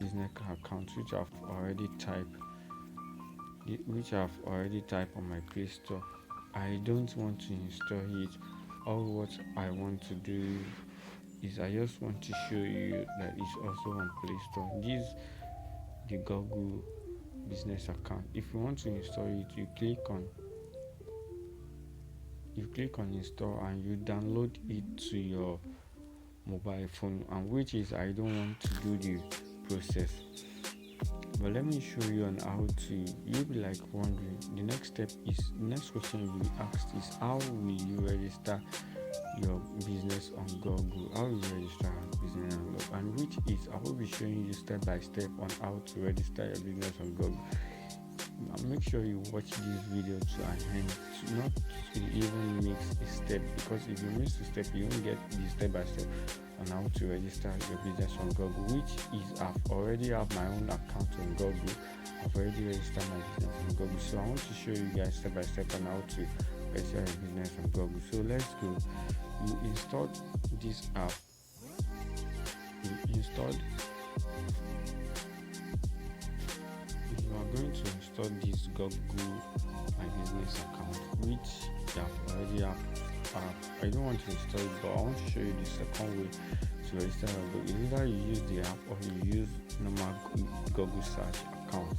business account which I've already typed on my Play Store. I don't want to install it. All what I want to do is I just want to show you that it's also on Play Store. This is the Google business account. If you want to install it, you click on install and you download it to your mobile phone, and which is I don't want to do the process, but let me show you on how to. You'll be like wondering, the next question you'll be asked is how will you register your business on Google? How will you register your business on Google? And which is I will be showing you step by step on how to register your business on Google. Now make sure you watch this video to an end, not to even miss a step, because if you miss a step you won't get the step by step on how to register your business on Google, which is I've already have my own account on Google. I've already registered my business on Google, so I want to show you guys step by step on how to register your business on Google. So let's go. You install this app. You installed You are going to install this Google My Business account, which you have already have. I don't want to install it, but I want to show you the second way to register your Google. Either you use the app or you use normal Google search account.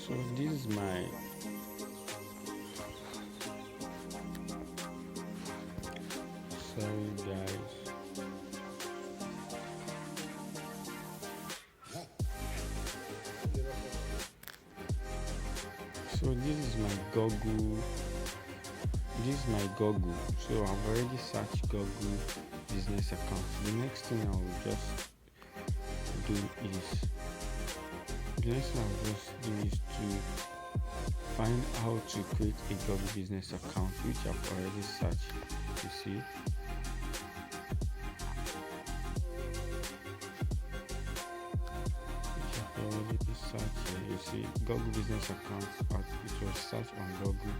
So this is my sorry guys. So this is my Google. So I've already searched Google business account. The next thing I will just do is to find how to create a Google business account, which I've already searched. You see. You see Google business account, it was searched on Google.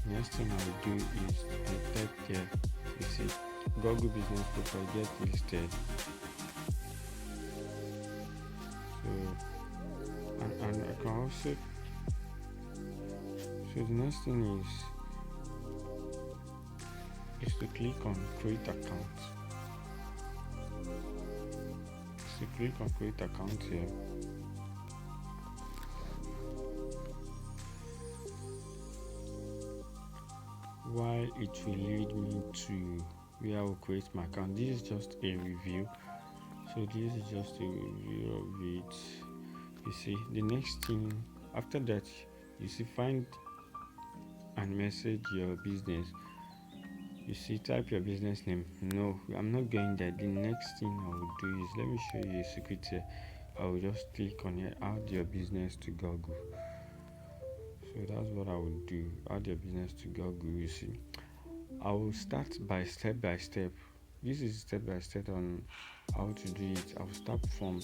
Next thing I will do is I type here, you see Google business profile get listed. So and I can also, so the next thing is to click on create account. So click on create account here. While it will lead me to where I will create my account. This is just a review. So this is just a review of it. You see, the next thing after that, you see find and message your business. You see, type your business name. No, I'm not going there. The next thing I will do is, let me show you a secret here. I will just click on here, add your business to Google. So that's what I will do. Add your business to Google. You see, I will start by step. This is step by step on how to do it. I'll start from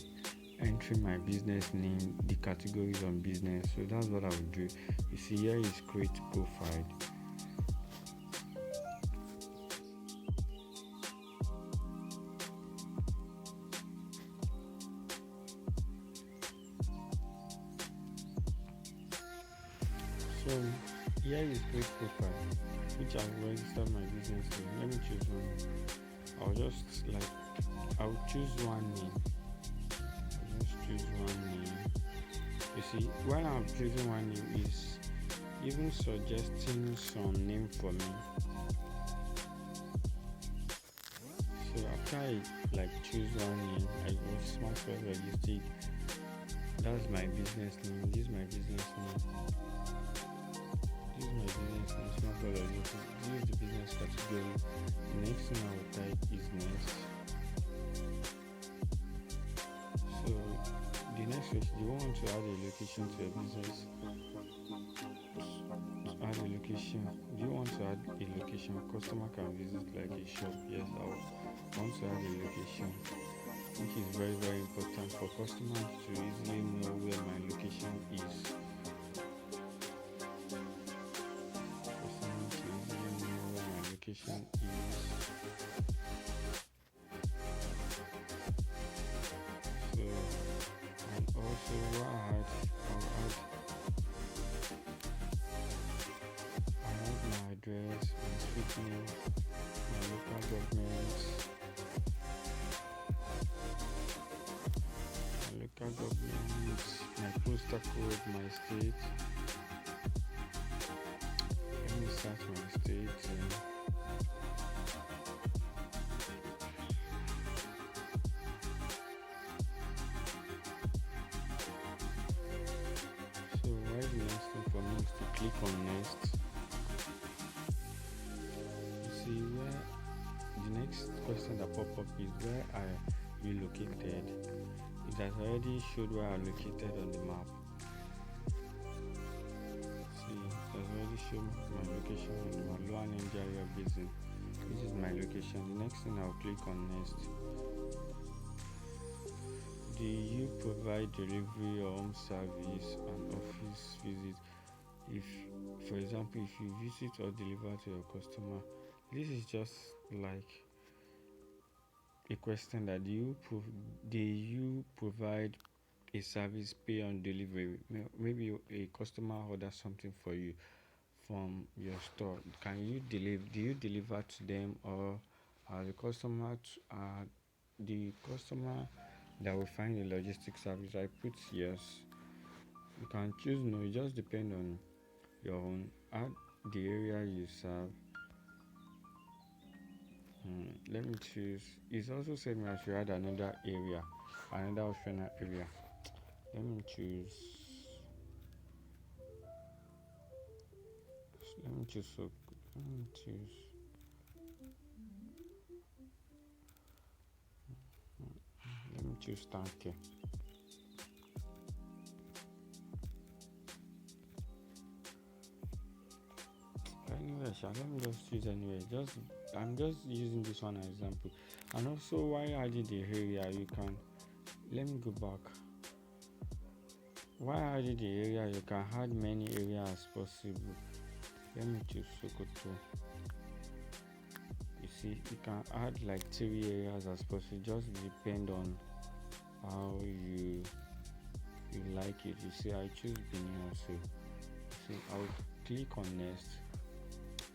entering my business name, the categories on business. So that's what I will do. You see, here is create profile. So here is create profile, which I will register my business name. Let me choose one. I'll choose one name. You see, while I'm choosing one name is even suggesting some name for me. So after I choose one name, I go smartphone register. That's my business name. This is my business name. Smartphone register. This is the business category. The next thing I will type is next. So the next question, you want to add a location to your business. Add a location. Do you want to add a location? Customer can visit like a shop. Yes, I want to add a location, which is very, very important for customers to easily know where my location is. location is. So, and also I'll add my address, my street name, my local government, my postal code, my state. Let me search my state. So why the next thing for me is to click on next. You see where the next question that pop up is where are you located? It has already showed where I'm located on the map. See, it has already shown my location on the map. Lower Nigeria Basin. This is my location. The next thing I'll click on next. Do you provide delivery or home service and office visit? If, for example, if you visit or deliver to your customer, this is just like a question that do you provide a service pay on delivery? Maybe a customer orders something for you from your store. Can you deliver? Do you deliver to them, or the customer that will find a logistics service? I put yes. You can choose no. It just depends on your own. Add the area you serve. Let me choose. It's also said me I should add another optional area. Let me choose. Let me choose. Let me choose Tanke. Anyway, let me just choose anyway. I'm just using this one as an example. And also, why adding the area, you can. Let me go back. Why adding the area? You can add many areas as possible. Let me choose Sokoto. You see, you can add like 3 areas as possible. Just depend on how you like it. You see, I choose Benin also. See, I'll click on next.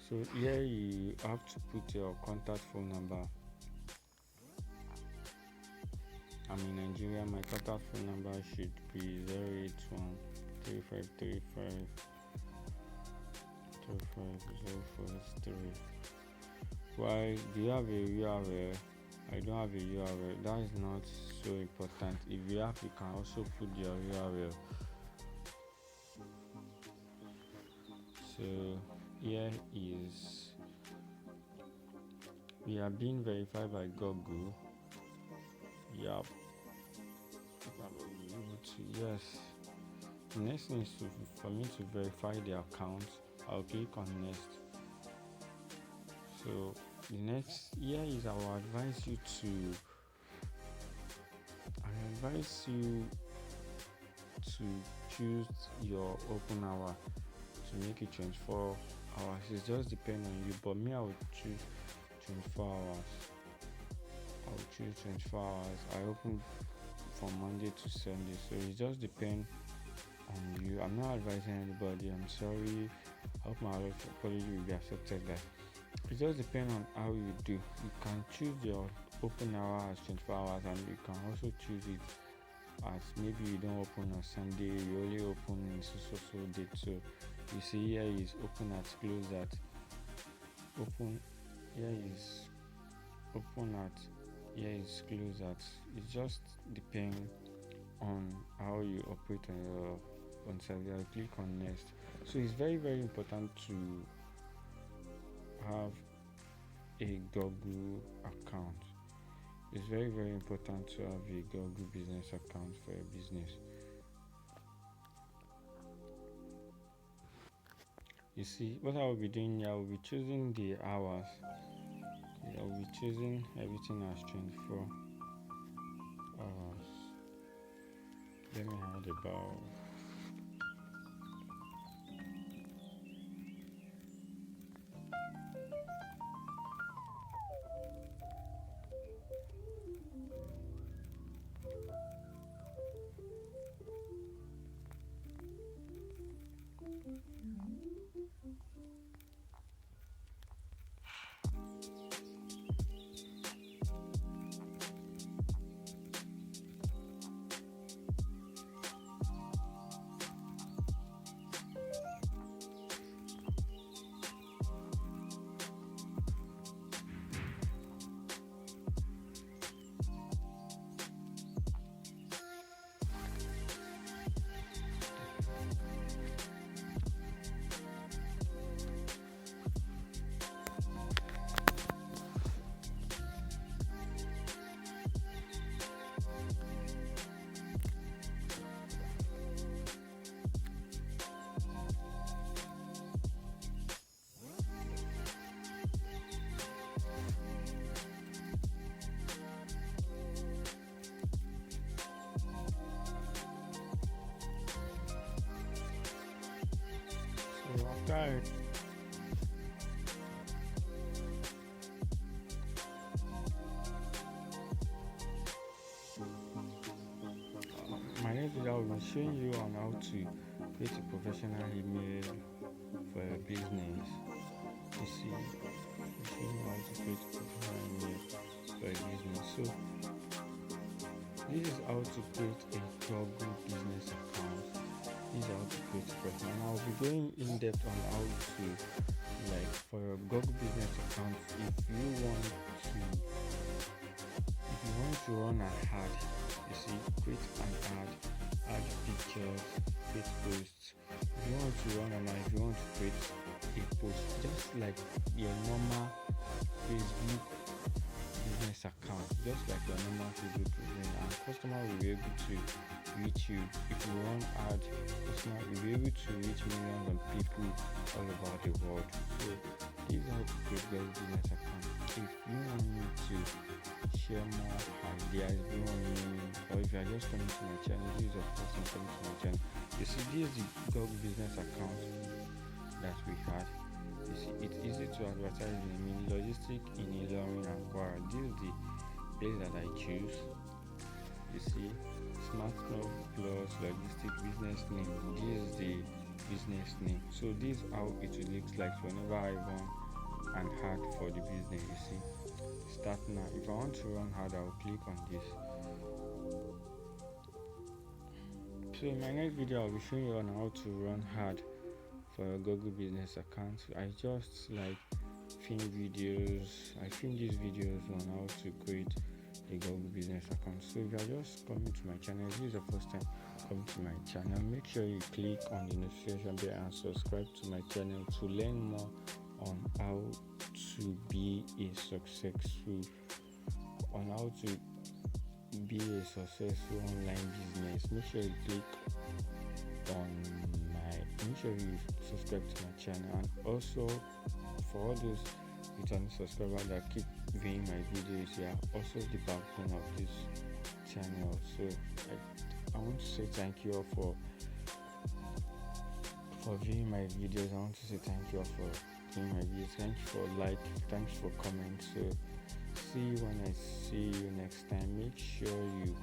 So here you have to put your contact phone number. I'm in Nigeria. My contact phone number should be 081 3535 25043. Why do you have a URL? I don't have a URL. That is not so important. If you have, you can also put your URL. So here is we are being verified by Google. Yup. Yes. The next thing is for me to verify the account. I'll click on next. So the next here is I advise you to choose your open hour to make it 24 hours. It just depends on you, but me I would choose 24 hours. I'll choose 24 hours. I open from Monday to Sunday, so it just depends on you. I'm not advising anybody. I'm sorry. I hope my apology will be accepted. That it just depends on how you do. You can choose your open hour as 24 hours, and you can also choose it as maybe you don't open on Sunday, you only open in so date. So you see here is open at, close at, open here is open at, here is close at. It just depends on how you operate on your service. I'll click on next. So it's very, very important to have a Google account. It's very, very important to have a Google business account for your business. You see, what I will be doing here, I will be choosing the hours. I will be choosing everything as 24 hours. Let me add about So after my next video, I will be showing you on how to create a professional email for a business. You see, I'm showing you how to create a professional email for a business. So this is how to create a Google business account. This is how to create a professional. And I'll be going in depth on how to, like, for your Google business account, if you want to run an ad, you see, create an ad, add pictures, create posts. If you want to run an ad, if you want to create a post, just like your normal Facebook business account, just like your normal Facebook business, and customer will be able to reach you. If you run ad, customer will be able to reach millions of people all over the world. So this is how to create your business account. If you want me to share more ideas, if you want me, or if you are just coming to my channel, this is your first time coming to my channel. You see, this is the Google business account that we had. You see, it's easy to advertise in logistic in Ilorin and Kwara. This is the place that I choose. You see, Smart Club Plus Logistic business name. This is the business name. So this is how it looks like whenever I run an ad for the business. You see, start now. If I want to run ad, I'll click on this. So in my next video, I'll be showing you on how to run ad for a Google business account. I just like film videos. I film these videos on how to create a Google business account. So if you are just coming to my channel, this is the first time coming to my channel, make sure you click on the notification bell and subscribe to my channel to learn more on how to be a successful online business. Make sure you subscribe to my channel, and also for all those returning subscribers that keep viewing my videos, you are also the backbone of this channel. So I want to say thank you all for viewing my videos. I want to say thank you all for viewing my videos. Thank you for thanks for comment. So see you when I see you next time. Make sure you